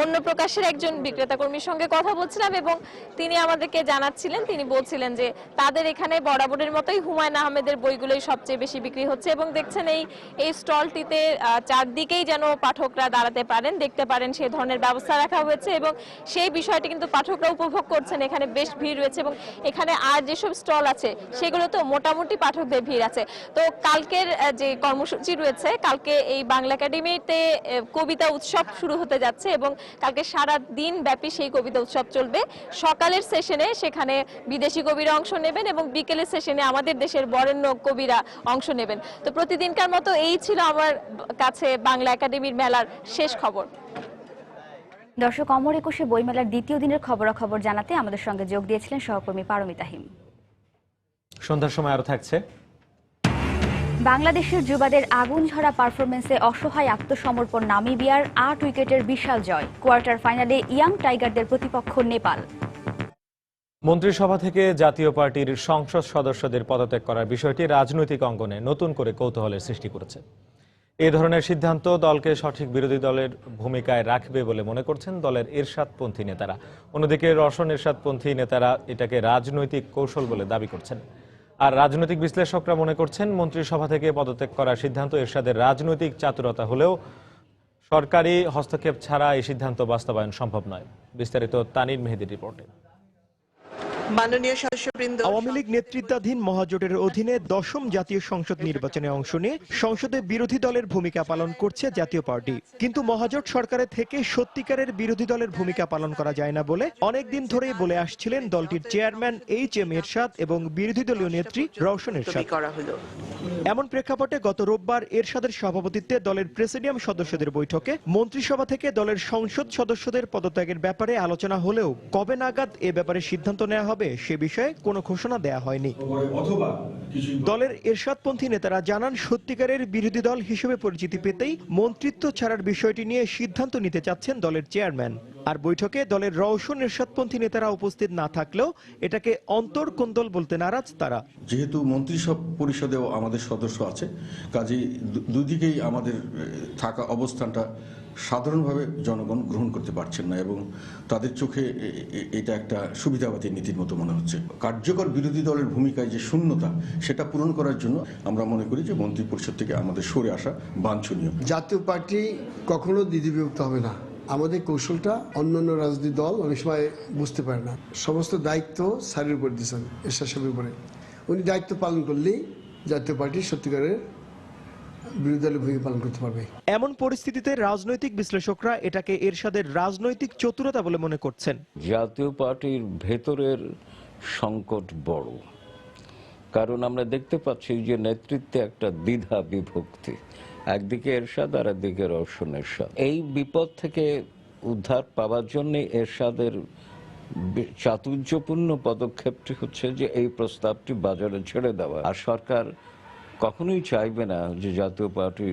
অন্য প্রকাশের একজন বিক্রেতা কর্মীর সঙ্গে কথা বলছিলাম এবং তিনি আমাদেরকে জানাচ্ছিলেন, তিনি বলছিলেন যে তাদের এখানে বরাবরের মতোই হুমায়ুন আহমেদের বইগুলোই সবচেয়ে বেশি বিক্রি হচ্ছে এবং দেখছেন এই স্টলটিতে চারদিকেই যেন পাঠকরা দাঁড়াতে পারেন, দেখতে পারেন সেই ধরনের ব্যবস্থা রাখা হয়েছে এবং সেই বিষয়টি কিন্তু পাঠকরা উপভোগ করছেন। এখানে বেশ ভিড় রয়েছে এবং এখানে আর যেসব স্টল আছে সেগুলো তো মোটামুটি পাঠকদের ভিড় আছে। তো কালকের যে কর্মসূচি রয়েছে, কালকে এই বাংলা একাডেমিতে কবিতা উৎসব শুরু হতে যাচ্ছে এবং কালকে সারা দিন ব্যাপী সেই কবিতা উৎসব চলবে। সকালের সেশনে সেখানে বিদেশি কবিরা অংশ নেবেন এবং বিকেলের সেশনে আমাদের দেশের বরেণ্য কবিরা অংশ নেবেন। তো প্রতিদিনকার মতো এই ছিল আমার কাছে বাংলা একাডেমির মেলার শেষ খবর।
দর্শক, অমর একুশে বইমেলার দ্বিতীয় দিনের খবরাখবর জানাতে আমাদের সঙ্গে যোগ দিয়েছিলেন সহকর্মী পারমিতা হিম।
সন্ধ্যার সময় আরো থাকছে
বাংলাদেশের যুবাদের আগুন ঝরা পারফরমেন্সে অসহায় আত্মসমর্পণ নামিবিয়ার ৮ উইকেটের বিশাল জয়। কোয়ার্টার ফাইনালে ইয়াং টাইগারদের প্রতিপক্ষ নেপাল।
মন্ত্রিসভা থেকে জাতীয় পার্টির সংসদ সদস্যদের পদত্যাগ করার বিষয়টি রাজনৈতিক অঙ্গনে নতুন করে কৌতূহলের সৃষ্টি করেছে। এই ধরনের সিদ্ধান্ত দলকে সঠিক বিরোধী দলের ভূমিকায় রাখবে বলে মনে করছেন দলের এরশাদপন্থী নেতারা। অন্যদিকে রওশন এরশাদপন্থী নেতারা এটাকে রাজনৈতিক কৌশল বলে দাবি করছেন। আর রাজনৈতিক বিশ্লেষকরা মনে করছেন মন্ত্রিসভা থেকে পদত্যাগ করার সিদ্ধান্ত এরশাদের রাজনৈতিক চাতুরতা হলেও সরকারি হস্তক্ষেপ ছাড়া এই সিদ্ধান্ত বাস্তবায়ন সম্ভব নয়। বিস্তারিত তানির মেহেদির রিপোর্টে।
আওয়ামী লীগ নেতৃত্বাধীন মহাজোটের অধীনে ১০ম জাতীয় সংসদ নির্বাচনে অংশ নিয়ে সংসদে বিরোধী দলের ভূমিকা পালন করছে জাতীয় পার্টি। কিন্তু মহাজোট সরকারের থেকে সত্যিকারের বিরোধী দলের ভূমিকা পালন করা যায় না বলে অনেকদিন ধরেই বলে আসছিলেন দলটির চেয়ারম্যান এইচ.এম. এরশাদ এবং বিরোধী দলীয় নেত্রী রওশন এরশাদ। এমন প্রেক্ষাপটে গত রোববার এরশাদের সভাপতিত্বে দলের প্রেসিডিয়াম সদস্যদের বৈঠকে মন্ত্রিসভা থেকে দলের সংসদ সদস্যদের পদত্যাগের ব্যাপারে আলোচনা হলেও কবে নাগাদ এ ব্যাপারে সিদ্ধান্ত নেওয়া হবে সে বিষয়ে কোনো ঘোষণা দেয়া হয়নি। দলের এরশাদপন্থী নেতারা জানান, সত্যিকারের বিরোধী দল হিসেবে পরিচিতি পেতেই মন্ত্রিত্ব ছাড়ার বিষয়টি নিয়ে সিদ্ধান্ত নিতে চাচ্ছেন দলের চেয়ারম্যান। আর বৈঠকে দলের রওশন এরশাদপন্থী নেতারা উপস্থিত না থাকলেও এটাকে অন্তর্কোন্দল বলতে নারাজ তারা।
যেহেতু পরিষদেও আমাদের সদস্য আছে, কাজেই দুদিকেই আমাদের থাকা অবস্থানটা সাধারণভাবে জনগণ গ্রহণ করতে পারছেন না এবং তাদের চোখে এটা একটা সুবিধাবাদী নীতির মতো মনে হচ্ছে। কার্যকর বিরোধী দলের ভূমিকায় যে শূন্যতা, সেটা পূরণ করার জন্য আমরা মনে করি যে মন্ত্রী পরিষদ থেকে আমাদের সরে আসা বাঞ্ছনীয়।
জাতীয় পার্টি কখনো দ্বিধাবিভক্ত হবে না। আমাদের কৌশলটা অন্যান্য রাজনৈতিক দল অনেক সময় বুঝতে পারে না। সমস্ত দায়িত্ব স্যারের উপর দিয়েছেন, এরশাদ সাহেবের উপরে। উনি দায়িত্ব পালন করলেই জাতীয় পার্টি সত্যিকারের বিরোধী দলের ভূমিকা পালন করতে পারবে।
এমন পরিস্থিতিতে রাজনৈতিক বিশ্লেষকরা এটাকে এরশাদের রাজনৈতিক চতুরতা বলে মনে করছেন।
জাতীয় পার্টির ভেতরের সংকট বড়, কারণ আমরা দেখতে পাচ্ছি যে নেতৃত্বে একটা দ্বিধা বিভক্তি, একদিকে এরশাদ আর একদিকে রওশন এরশাদ। এই বিপদ থেকে উদ্ধার পাওয়ার জন্য এরশাদের চাতুর্যপূর্ণ পদক্ষেপটি হচ্ছে যে এই প্রস্তাবটি বাজারে ছেড়ে দেওয়া। আর সরকার কখনোই চাইবে না যে জাতীয় পার্টি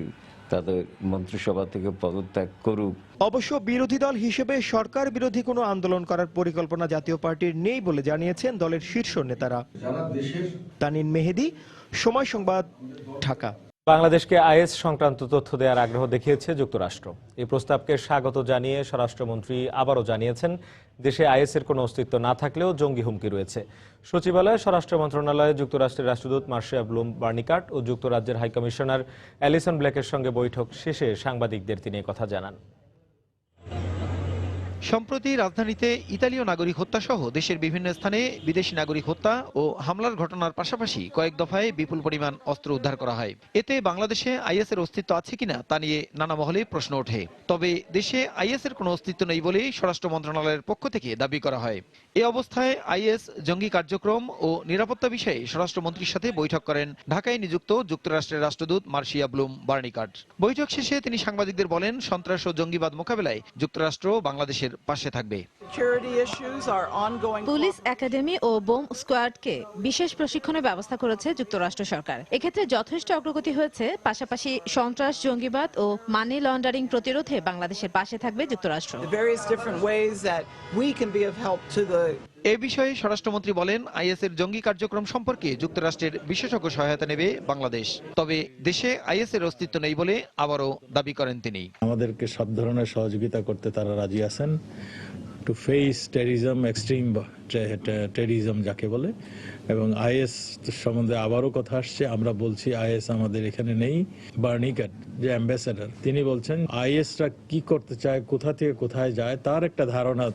তাদের মন্ত্রিসভা থেকে পদত্যাগ করুক।
অবশ্য বিরোধী দল হিসেবে সরকার বিরোধী কোনো আন্দোলন করার পরিকল্পনা জাতীয় পার্টির নেই বলে জানিয়েছেন দলের শীর্ষ নেতারা। তানিন মেহেদি, সময় সংবাদ, ঢাকা।
বাংলাদেশকে আইএস সংক্রান্ত তথ্য দেওয়ার আগ্রহ দেখিয়েছে যুক্তরাষ্ট্র। এই প্রস্তাবকে স্বাগত জানিয়ে স্বরাষ্ট্রমন্ত্রী আবারও জানিয়েছেন, দেশে আইএসের কোনো অস্তিত্ব না থাকলেও জঙ্গি হুমকি রয়েছে। সচিবালয়ে স্বরাষ্ট্র মন্ত্রণালয়ে যুক্তরাষ্ট্রের রাষ্ট্রদূত মার্শিয়া ব্লুম বার্নিকাট ও যুক্তরাজ্যের হাইকমিশনার অ্যালিসন ব্ল্যাকের সঙ্গে বৈঠক শেষে সাংবাদিকদের তিনি কথা জানান।
সম্প্রতি রাজধানীতে ইতালীয় নাগরিক হত্যা সহ দেশের বিভিন্ন স্থানে বিদেশি নাগরিক হত্যা ও হামলার ঘটনার পাশাপাশি কয়েক দফায় বিপুল পরিমাণ অস্ত্র উদ্ধার করা হয়। এতে বাংলাদেশে আইএসের অস্তিত্ব আছে কিনা তা নিয়ে নানা মহলে প্রশ্ন ওঠে। তবে দেশে আইএসের কোনো অস্তিত্ব নেই বলেই স্বরাষ্ট্র মন্ত্রণালয়ের পক্ষ থেকে দাবি করা হয়। এ অবস্থায় আইএস জঙ্গি কার্যক্রম ও নিরাপত্তা বিষয়ে স্বরাষ্ট্রমন্ত্রীর সাথে বৈঠক করেন ঢাকায় নিযুক্ত যুক্তরাষ্ট্রের রাষ্ট্রদূত মার্শিয়া ব্লুম বার্নিকাট। বৈঠক শেষে তিনি সাংবাদিকদের বলেন, সন্ত্রাস ও জঙ্গিবাদ মোকাবেলায় যুক্তরাষ্ট্র বাংলাদেশের পাশে থাকবে।
পুলিশ একাডেমি ও বোম স্কোয়াডকে বিশেষ প্রশিক্ষণের ব্যবস্থা করেছে যুক্তরাষ্ট্র সরকার। এক্ষেত্রে যথেষ্ট অগ্রগতি হয়েছে। পাশাপাশি সন্ত্রাস, জঙ্গিবাদ ও মানি লন্ডারিং প্রতিরোধে বাংলাদেশের পাশে থাকবে যুক্তরাষ্ট্র।
এ বিষয়ে স্বরাষ্ট্রমন্ত্রী বলেন, আইএসের জঙ্গি কার্যক্রম সম্পর্কে যুক্তরাষ্ট্রের বিশেষজ্ঞ সহায়তা নেবে বাংলাদেশ। তবে দেশে আইএসের অস্তিত্ব নেই বলে আবারও দাবি করেন তিনি।
আমাদেরকে সব ধরনের সহযোগিতা করতে তারা রাজি আছেন to face terrorism, extreme terrorism যাকে বলে। এবং আইএস সম্বন্ধে আবারও কথা আসছে, আমরা বলছি আইএস আমাদের এখানে নেই। বার্নিকাট যে অ্যাম্বাসেডর, তিনি বলছেন আইএসরা কি করতে চায়, কোথা থেকে কোথায় যায় তার একটা ধারণা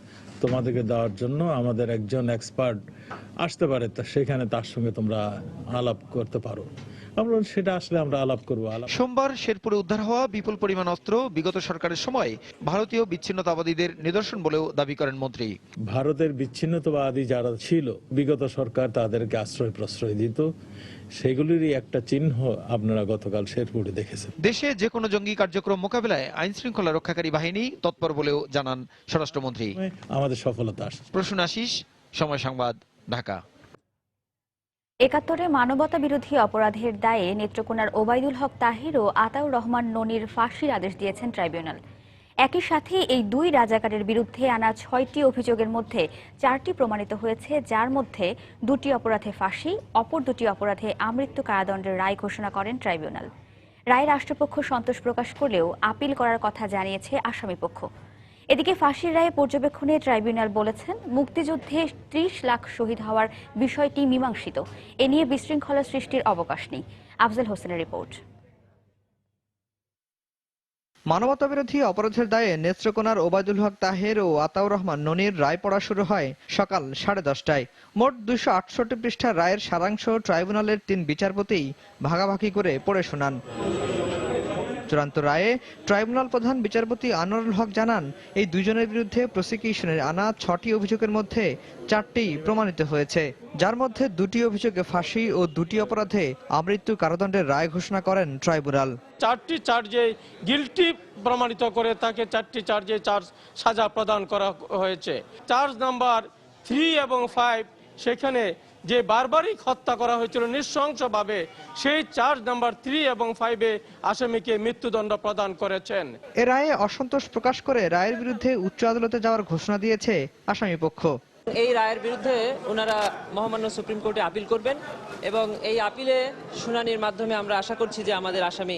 তোমাদেরকে দেওয়ার জন্য আমাদের একজন এক্সপার্ট আসতে পারে, সেখানে তার সঙ্গে তোমরা আলাপ করতে পারো। আমরা সেটা আসলে আমরা আলাপ করবো।
সোমবার শেরপুরে উদ্ধার হওয়া বিপুল পরিমাণ অস্ত্র বিগত সরকারের সময় ভারতীয় বিচ্ছিন্নতাবাদীদের নিদর্শন বলেও দাবি করেন মন্ত্রী।
ভারতের বিচ্ছিন্নতাবাদী যারা ছিল বিগত সরকার তাদেরকে আশ্রয় প্রশ্রয় দিত, সেগুলিরই একটা চিহ্ন আপনারা গতকাল শেরপুরে দেখেছেন।
দেশে যে কোনো জঙ্গি কার্যক্রম মোকাবিলায় আইন শৃঙ্খলা রক্ষাকারী বাহিনী তৎপর বলেও জানান স্বরাষ্ট্রমন্ত্রী।
আমাদের সফলতা আসছে।
প্রসূন আশিস, সময় সংবাদ, ঢাকা।
৭১ মানবতা বিরোধী অপরাধের দায়ে নেত্রকোনার ওবায়দুল হক তাহির ও আতাউর রহমান ননির ফাঁসির আদেশ দিয়েছেন ট্রাইব্যুনাল। একই সাথে এই দুই রাজাকারের বিরুদ্ধে আনা ৬টি অভিযোগের মধ্যে ৪টি প্রমাণিত হয়েছে, যার মধ্যে ২টি অপরাধে ফাঁসি, অপর ২টি অপরাধে আমৃত্যু কারাদণ্ডের রায় ঘোষণা করেন ট্রাইব্যুনাল। রায়ে রাষ্ট্রপক্ষ সন্তোষ প্রকাশ করলেও আপিল করার কথা জানিয়েছে আসামিপক্ষ। এদিকে ফাঁসির রায়ে পর্যবেক্ষণে ট্রাইব্যুনাল বলেছেন, মুক্তিযুদ্ধে ৩০ লাখ শহীদ হওয়ার বিষয়টি মীমাংসিত। এ নিয়ে বিশৃঙ্খলা সৃষ্টির অবকাশ নেই। আফজল হোসেনের রিপোর্ট।
মানবতা বিরোধী অপরাধের দায়ে নেত্রকোনার ওবায়দুল হক তাহের ও আতাউর রহমান ননির রায় পড়া শুরু হয় সকাল 10:30টায়। মোট 268 পৃষ্ঠার রায়ের সারাংশ ট্রাইব্যুনালের 3 বিচারপতি ভাগাভাগি করে পড়ে শোনান। চূড়ান্ত রায়ে ট্রাইব্যুনাল প্রধান বিচারপতি আনোয়ারুল হক জানান, এই দুইজনের বিরুদ্ধে প্রসিকিউশনের আনা 6টি অভিযোগের মধ্যে 4টি প্রমাণিত হয়েছে, যার মধ্যে 2টি অভিযোগে ফাঁসি ও 2টি অপরাধে আমৃত্যু কারাদণ্ডের রায় ঘোষণা করেন ট্রাইব্যুনাল।
4টি চার্জে গিলটি প্রমাণিত করে তাকে 4টি চার্জে সাজা প্রদান করা হয়েছে। চার্জ নাম্বার 3 এবং 5 সেখানে যে বারবারিক হত্যা করা হয়েছিল নৃশংসভাবে, সেই চার্জ নাম্বার 3 এবং 5-এ আসামিকে মৃত্যুদণ্ড প্রদান করেছেন।
এ রায়ে অসন্তোষ প্রকাশ করে রায়ের বিরুদ্ধে উচ্চ আদালতে যাওয়ার ঘোষণা দিয়েছে আসামিপক্ষ।
এই রায়ের বিরুদ্ধে ওনারা মহামান্য সুপ্রিম কোর্টে আপিল করবেন এবং এই আপিলে শুনানির মাধ্যমে আমরা আশা করছি যে আমাদের আসামি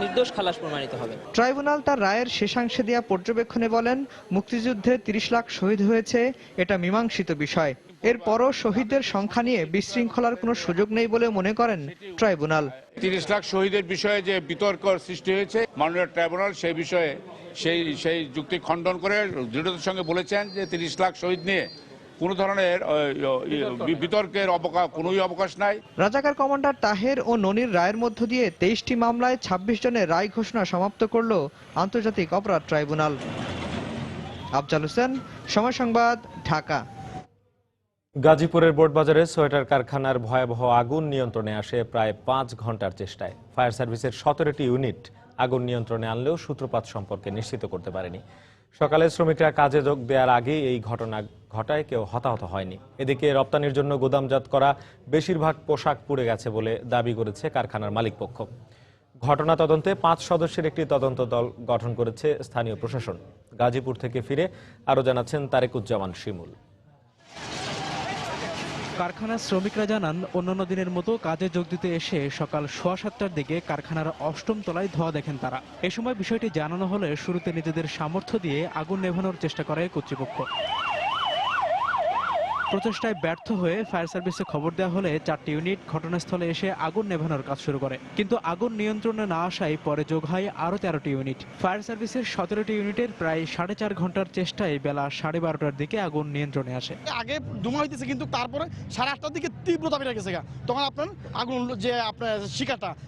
নির্দোষ খালাস প্রমাণিত হবে।
ট্রাইব্যুনাল তার রায়ের শেষাংশে দেয়া পর্যবেক্ষণে বলেন, মুক্তিযুদ্ধে 30 লাখ শহীদ হয়েছে, এটা মীমাংসিত বিষয়। এরপরও শহীদদের সংখ্যা নিয়ে বিশৃঙ্খলার কোনো সুযোগ নেই বলে মনে করেন ট্রাইব্যুনাল।
30 লাখ শহীদের বিষয়ে যে বিতর্ক সৃষ্টি হয়েছে, মাননীয় ট্রাইব্যুনাল সেই বিষয়ে সেই যুক্তি খণ্ডন করে দৃঢ়তার সঙ্গে বলেছেন যে 30 লাখ শহীদ নিয়ে কোনো ধরনের বিতর্কের কোনোই অবকাশ নাই।
রাজাকার কমান্ডার তাহের ও ননির রায়ের মধ্য দিয়ে 23টি মামলায় 26 জনের রায় ঘোষণা সমাপ্ত করল আন্তর্জাতিক অপরাধ ট্রাইব্যুনাল। আফজাল হোসেন, সময় সংবাদ, ঢাকা।
গাজীপুরের বোর্ডবাজারে সোয়েটার কারখানার ভয়াবহ আগুন নিয়ন্ত্রণে আসে প্রায় 5 ঘন্টার চেষ্টায়। ফায়ার সার্ভিসের 17টি ইউনিট আগুন নিয়ন্ত্রণে আনলেও সূত্রপাত সম্পর্কে নিশ্চিত করতে পারেনি। সকালে শ্রমিকরা কাজে যোগ দেওয়ার আগেই এই ঘটনা ঘটায় কেউ হতাহত হয়নি। এদিকে রপ্তানির জন্য গোদামজাত করা বেশিরভাগ পোশাক পুড়ে গেছে বলে দাবি করেছে কারখানার মালিকপক্ষ। ঘটনা তদন্তে 5 সদস্যের একটি তদন্ত দল গঠন করেছে স্থানীয় প্রশাসন। গাজীপুর থেকে ফিরে আরও জানাচ্ছেন তারেকুজ্জামান শিমুল।
কারখানার শ্রমিকরা জানান, অন্যান্য দিনের মতো কাজে যোগ দিতে এসে সকাল 7:15টার দিকে কারখানার 8ম তলায় ধোঁয়া দেখেন তারা। এ সময় বিষয়টি জানানো হলে শুরুতে নিজেদের সামর্থ্য দিয়ে আগুন নেভানোর চেষ্টা করে কর্তৃপক্ষ। প্রচেষ্টায় ব্যর্থ হয়ে ফায়ার সার্ভিসে খবর দেওয়া হলে 4টি ইউনিট ঘটনাস্থলে এসে আগুন নেভানোর কাজ শুরু করে, কিন্তু আগুন নিয়ন্ত্রণে না আসায় পরে যোগ হয় আরও 13টি ইউনিট। ফায়ার সার্ভিসের 17টি ইউনিটের প্রায় 4.5 ঘন্টার চেষ্টায় বেলা 12:30টার দিকে আগুন নিয়ন্ত্রণে আসে।
আগে ধোঁয়া হইতেছে, কিন্তু তারপরে 8:30টার দিকে তীব্রতা বেড়ে গেছে, তখন আপনার আগুন যে আপনার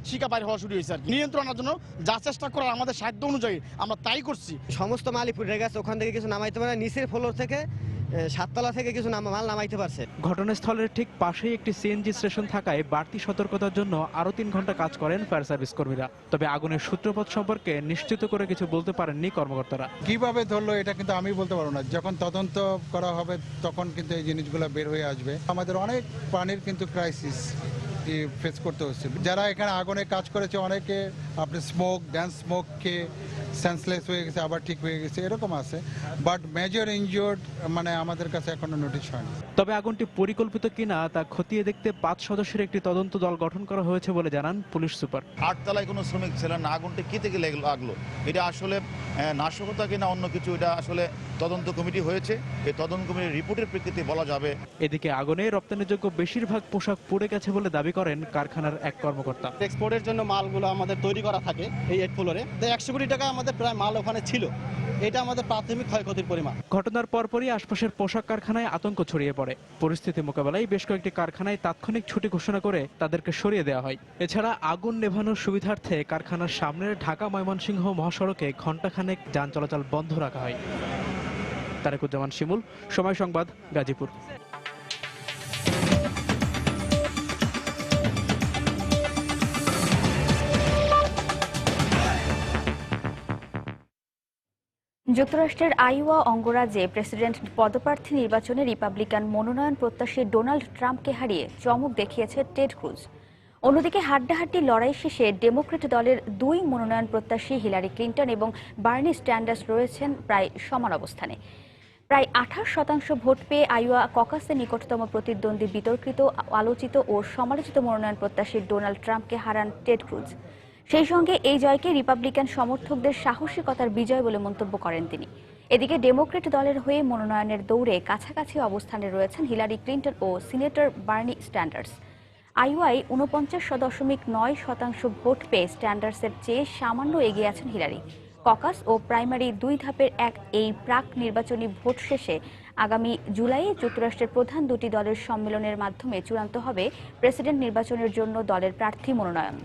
শিকা বাইরে হওয়া শুরু হয়েছে। নিয়ন্ত্রণের জন্য যা চেষ্টা করার আমাদের সাধ্য অনুযায়ী আমরা তাই করছি।
সমস্ত মালই পুড়ে গেছে, ওখান থেকে কিছু নামাইতে পারে, নিচের ফ্লোর থেকে 7 তলা থেকে কিছু মাল নামাইতে পারছে।
ঘটনাস্থলের ঠিক পাশেই একটি সিএনজি স্টেশন থাকায় বাড়তি সতর্কতার জন্য আরও 3 ঘন্টা কাজ করেন ফায়ার সার্ভিস কর্মীরা। তবে আগুনের সূত্রপাত সম্পর্কে নিশ্চিত করে কিছু বলতে পারেননি কর্মকর্তারা।
কিভাবে ধরলো এটা কিন্তু আমি বলতে পারবো না। যখন তদন্ত করা হবে তখন কিন্তু এই জিনিসগুলো বের হয়ে আসবে। আমাদের অনেক প্রাণীর কিন্তু ক্রাইসিস ফেস করতে হচ্ছে। যারা এখানে আগুনে কাজ করেছে অনেকে আপনি ড্যান্স স্মোক খেয়ে সেন্সলেস হয়ে গেছে, আবার ঠিক হয়ে গেছে, এরকম আছে। বাট মেজর ইনজিওর্ড মানে আমাদের কাছে এখনো নোটিশ হয়নি।
তবে আগুনটি পরিকল্পিত কিনা তা খতিয়ে দেখতে 5 সদস্যের একটি তদন্ত দল গঠন করা হয়েছে বলে জানান পুলিশ সুপার।
8 তলায় কোনো শ্রমিক ছিলেন না, আগুনটা কি থেকে লাগলো, এটা আসলে নাশকতা কিনা অন্য কিছু, এটা আসলে তদন্ত কমিটি হয়েছে। এই তদন্ত কমিটির রিপোর্টের প্রেক্ষিতে বলা যাবে।
এদিকে আগুনে রপ্তানিযোগ্য বেশিরভাগ পোশাক পুড়ে গেছে বলে দাবি করেন কারখানার এক কর্মকর্তা।
এক্সপোর্টের জন্য মালগুলো আমাদের তৈরি করা থাকে এই 8 ফ্লোরে, 100 কোটি টাকা আমাদের প্রায় মাল ওখানে ছিল। এটা আমাদের প্রাথমিক ক্ষয়ক্ষতির পরিমাণ।
ঘটনার পরপরই আশপাশের পোশাক কারখানায় আতঙ্ক ছড়িয়ে পড়ে। পরিস্থিতি মোকাবেলায় বেশ কয়েকটি কারখানায় তাৎক্ষণিক ছুটি ঘোষণা করে তাদেরকে সরিয়ে দেওয়া হয়। এছাড়া আগুন নেভানোর সুবিধার্থে কারখানার সামনের ঢাকা ময়মনসিংহ মহাসড়কে ঘণ্টাখানেক যান চলাচল বন্ধ রাখা হয়। তারেকুজ্জামান শিমুল, সময় সংবাদ, গাজীপুর।
যুক্তরাষ্ট্রের আইওয়া অঙ্গরাজ্যে প্রেসিডেন্ট পদপ্রার্থী নির্বাচনে রিপাবলিকান মনোনয়ন প্রত্যাশী ডোনাল্ড ট্রাম্পকে হারিয়ে চমক দেখিয়েছে টেড ক্রুজ। অন্যদিকে হাড্ডাহাড্ডি লড়াই শেষে ডেমোক্র্যাট দলের 2 মনোনয়ন প্রত্যাশী হিলারি ক্লিন্টন এবং বার্নি স্যান্ডার্স রয়েছেন প্রায় সমান অবস্থানে। প্রায় 28% ভোট পেয়ে আইওয়া ককাসের নিকটতম প্রতিদ্বন্দ্বী বিতর্কিত, আলোচিত ও সমালোচিত মনোনয়ন প্রত্যাশী ডোনাল্ড ট্রাম্পকে হারান টেড ক্রুজ। সেই সঙ্গে এই জয়কে রিপাবলিকান সমর্থকদের সাহসিকতার বিজয় বলে মন্তব্য করেন তিনি। এদিকে ডেমোক্র্যাট দলের হয়ে মনোনয়নের দৌড়ে কাছাকাছি অবস্থানে রয়েছেন হিলারি ক্লিন্টন ও সিনেটর বার্নি স্যান্ডার্স। আইওয়ায় 49.9% ভোট পেয়ে স্যান্ডার্সের চেয়ে সামান্য এগিয়ে আছেন হিলারি। ককাস ও প্রাইমারি 2 ধাপের এই প্রাক নির্বাচনী ভোট শেষে আগামী জুলাইয়ে যুক্তরাষ্ট্রের প্রধান 2টি দলের সম্মেলনের মাধ্যমে চূড়ান্ত হবে প্রেসিডেন্ট নির্বাচনের জন্য দলের প্রার্থী মনোনয়ন।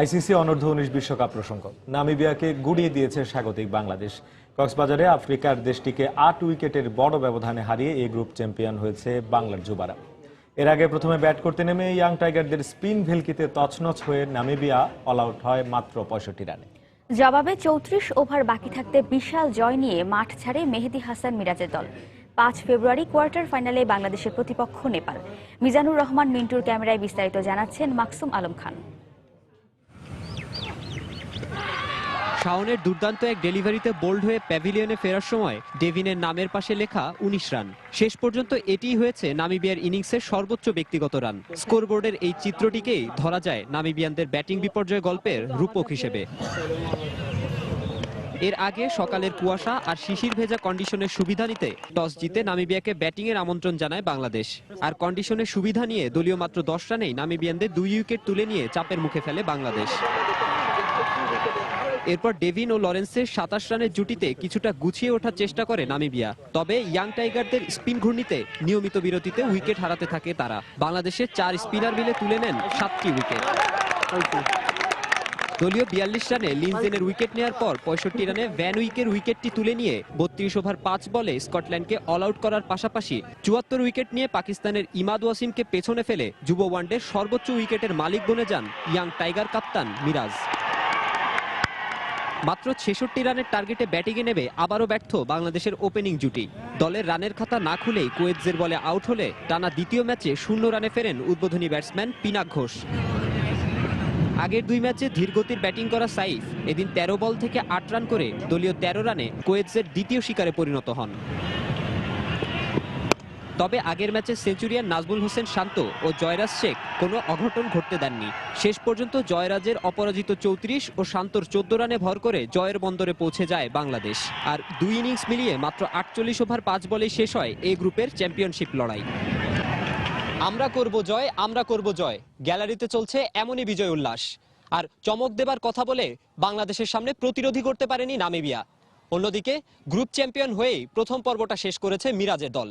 আইসিসি অনূর্ধ্ব 19 বিশ্বকাপ প্রসঙ্গ। নামিবিয়াকে গুড়িয়ে দিয়েছে স্বাগতিক বাংলাদেশ। কক্সবাজারে আফ্রিকার দেশটিকে 8 উইকেটের বড় ব্যবধানে হারিয়ে এই গ্রুপ চ্যাম্পিয়ন হয়েছে বাংলার যুবারা। এর আগে প্রথমে ব্যাট করতে নেমে ইয়াং টাইগারদের স্পিন ভেলকিতে তছনছ হয়ে নামিবিয়া অল আউট হয় মাত্র 65 রানে।
জবাবে 34 ওভার বাকি থাকতে বিশাল জয় নিয়ে মাঠ ছাড়ে মেহেদী হাসান মিরাজের দল। 5 ফেব্রুয়ারি কোয়ার্টার ফাইনালে বাংলাদেশের প্রতিপক্ষ নেপাল। মিজানুর রহমান মিন্টুর ক্যামেরায় বিস্তারিত জানাচ্ছেন মাকসুম আলম খান।
শাওনের দুর্দান্ত এক ডেলিভারিতে বোল্ড হয়ে প্যাভিলিয়নে ফেরার সময় ডেভিনের নামের পাশে লেখা 19 রান। শেষ পর্যন্ত এটিই হয়েছে নামিবিয়ার ইনিংসের সর্বোচ্চ ব্যক্তিগত রান। স্কোরবোর্ডের এই চিত্রটিকেই ধরা যায় নামিবিয়ানদের ব্যাটিং বিপর্যয় গল্পের রূপক হিসেবে। এর আগে সকালের কুয়াশা আর শিশির ভেজা কন্ডিশনের সুবিধা নিতে টস জিতে নামিবিয়াকে ব্যাটিংয়ের আমন্ত্রণ জানায় বাংলাদেশ। আর কন্ডিশনের সুবিধা নিয়ে দলীয় মাত্র 10 রানেই নামিবিয়ানদের 2 উইকেট তুলে নিয়ে চাপের মুখে ফেলে বাংলাদেশ। এরপর ডেভিন ও লরেন্সের 27 রানের জুটিতে কিছুটা গুছিয়ে ওঠার চেষ্টা করে নামিবিয়া। তবে ইয়াং টাইগারদের স্পিন ঘূর্ণিতে নিয়মিত বিরতিতে উইকেট হারাতে থাকে তারা। বাংলাদেশের 4 স্পিনার মিলে তুলে নেন 7টি উইকেট। দলীয় 42 রানে লিনজেনের উইকেট নেওয়ার পর 65 রানে ভ্যান উইকের উইকেটটি তুলে নিয়ে 32 ওভার 5 বলে স্কটল্যান্ডকে অল আউট করার পাশাপাশি 74 উইকেট নিয়ে পাকিস্তানের ইমাদ ওয়াসিমকে পেছনে ফেলে যুব ওয়ানডের সর্বোচ্চ উইকেটের মালিক বনে যান ইয়াং টাইগার কাপ্তান মিরাজ। মাত্র 66 রানের টার্গেটে ব্যাটিংয়ে নেবে আবারও ব্যর্থ বাংলাদেশের ওপেনিং জুটি। দলের রানের খাতা না খুলেই কোয়েৎজের বলে আউট হলে টানা দ্বিতীয় ম্যাচে 0 রানে ফেরেন উদ্বোধনী ব্যাটসম্যান পিনাক ঘোষ। আগের 2 ম্যাচে ধীরগতির ব্যাটিং করা সাইফ এদিন 13 বল থেকে 8 রান করে দলীয় 13 রানে কোয়েৎজের দ্বিতীয় শিকারে পরিণত হন। তবে আগের ম্যাচে সেঞ্চুরিয়ান নাজমুল হোসেন শান্ত ও জয়রাজ শেখ কোনো অঘটন ঘটতে দেননি। শেষ পর্যন্ত জয়রাজের অপরাজিত 34 ও শান্তর 14 রানে ভর করে জয়ের বন্দরে পৌঁছে যায় বাংলাদেশ। আর 2 ইনিংস মিলিয়ে মাত্র 48 ওভার 5 বলেই শেষ হয় এই গ্রুপের চ্যাম্পিয়নশিপ লড়াই। আমরা করব জয়, আমরা করব জয়, গ্যালারিতে চলছে এমনই বিজয় উল্লাস। আর চমক দেবার কথা বলে বাংলাদেশের সামনে প্রতিরোধী করতে পারেনি নামিবিয়া। অন্যদিকে গ্রুপ চ্যাম্পিয়ন হয়েই প্রথম পর্বটা শেষ করেছে মিরাজের দল।